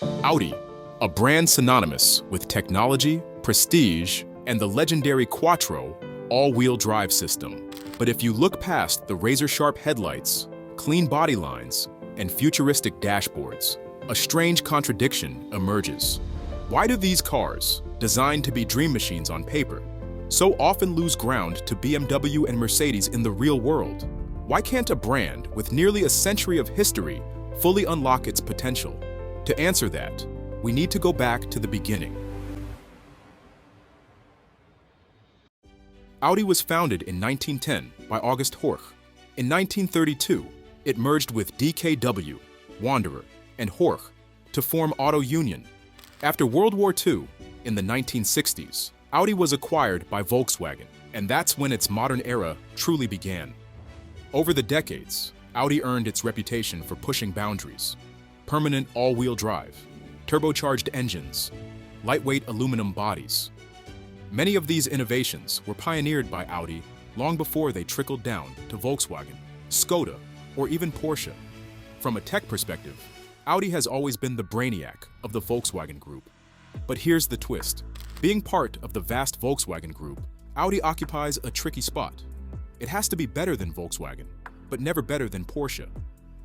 Audi, a brand synonymous with technology, prestige, and the legendary quattro all-wheel drive system. But if you look past the razor-sharp headlights, clean body lines, and futuristic dashboards, a strange contradiction emerges. Why do these cars, designed to be dream machines on paper, so often lose ground to BMW and Mercedes in the real world? Why can't a brand with nearly a century of history fully unlock its potential? To answer that, we need to go back to the beginning. Audi was founded in 1910 by August Horch. In 1932, it merged with DKW, Wanderer, and Horch to form Auto Union. After World War II, in the 1960s, Audi was acquired by Volkswagen, and that's when its modern era truly began. Over the decades, Audi earned its reputation for pushing boundaries: permanent all-wheel drive, turbocharged engines, lightweight aluminum bodies. Many of these innovations were pioneered by Audi long before they trickled down to Volkswagen, Skoda, or even Porsche. From a tech perspective, Audi has always been the brainiac of the Volkswagen Group. But here's the twist. Being part of the vast Volkswagen Group, Audi occupies a tricky spot. It has to be better than Volkswagen, but never better than Porsche.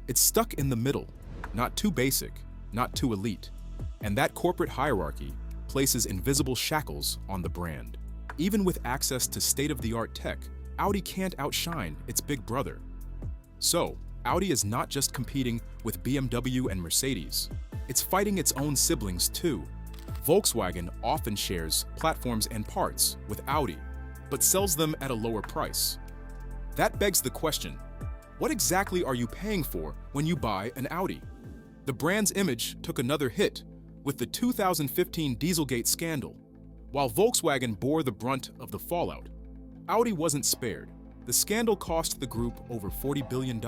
It's stuck in the middle, not too basic, not too elite. And that corporate hierarchy places invisible shackles on the brand. Even with access to state-of-the-art tech, Audi can't outshine its big brother. So, Audi is not just competing with BMW and Mercedes, it's fighting its own siblings too. Volkswagen often shares platforms and parts with Audi, but sells them at a lower price. That begs the question, what exactly are you paying for when you buy an Audi? The brand's image took another hit with the 2015 Dieselgate scandal. While Volkswagen bore the brunt of the fallout, Audi wasn't spared. The scandal cost the group over $40 billion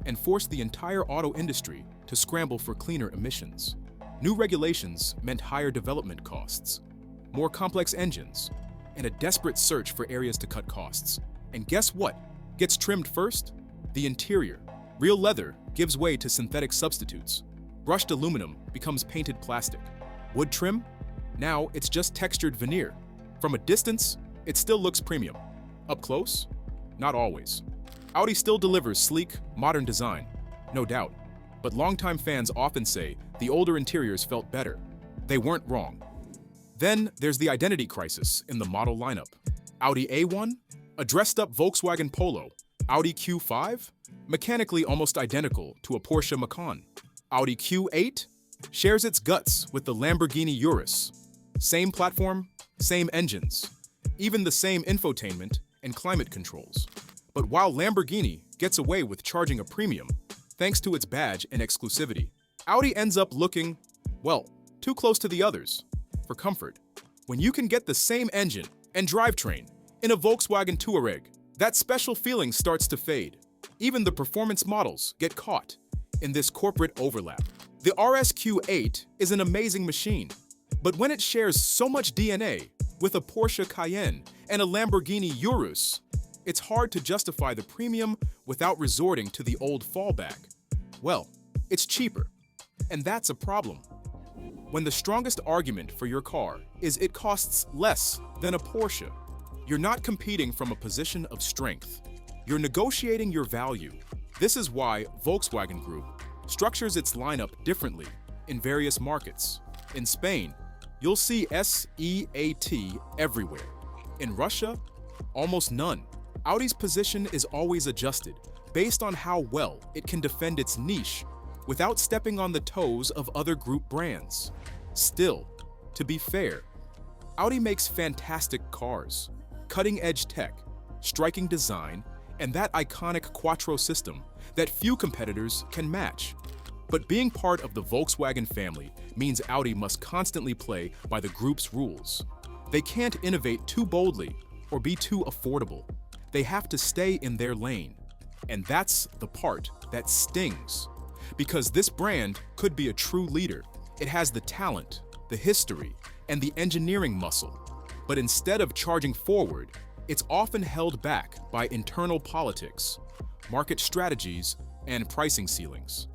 and forced the entire auto industry to scramble for cleaner emissions. New regulations meant higher development costs, more complex engines, and a desperate search for areas to cut costs. And guess what gets trimmed first? The interior. Real leather gives way to synthetic substitutes. Brushed aluminum becomes painted plastic. Wood trim? Now it's just textured veneer. From a distance, it still looks premium. Up close? Not always. Audi still delivers sleek, modern design, no doubt. But longtime fans often say the older interiors felt better. They weren't wrong. Then there's the identity crisis in the model lineup. Audi A1? A dressed-up Volkswagen Polo. Audi Q5? Mechanically almost identical to a Porsche Macan. Audi Q8? Shares its guts with the Lamborghini Urus. Same platform, same engines, even the same infotainment and climate controls. But while Lamborghini gets away with charging a premium, thanks to its badge and exclusivity, Audi ends up looking, well, too close to the others. For comfort, when you can get the same engine and drivetrain in a Volkswagen Touareg, that special feeling starts to fade. Even the performance models get caught in this corporate overlap. The RSQ8 is an amazing machine, but when it shares so much DNA with a Porsche Cayenne and a Lamborghini Urus, it's hard to justify the premium without resorting to the old fallback. Well, it's cheaper, and that's a problem. When the strongest argument for your car is it costs less than a Porsche, you're not competing from a position of strength. You're negotiating your value. This is why Volkswagen Group structures its lineup differently in various markets. In Spain, you'll see SEAT everywhere. In Russia, almost none. Audi's position is always adjusted based on how well it can defend its niche without stepping on the toes of other group brands. Still, to be fair, Audi makes fantastic cars, cutting-edge tech, striking design, and that iconic quattro system that few competitors can match. But being part of the Volkswagen family means Audi must constantly play by the group's rules. They can't innovate too boldly or be too affordable. They have to stay in their lane. And that's the part that stings. Because this brand could be a true leader. It has the talent, the history, and the engineering muscle. But instead of charging forward, it's often held back by internal politics, market strategies, and pricing ceilings.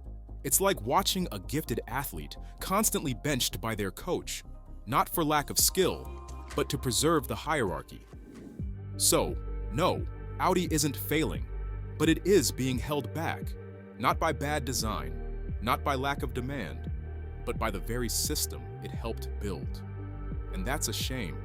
It's like watching a gifted athlete constantly benched by their coach, not for lack of skill, but to preserve the hierarchy. So, no, Audi isn't failing, but it is being held back, not by bad design, not by lack of demand, but by the very system it helped build. And that's a shame.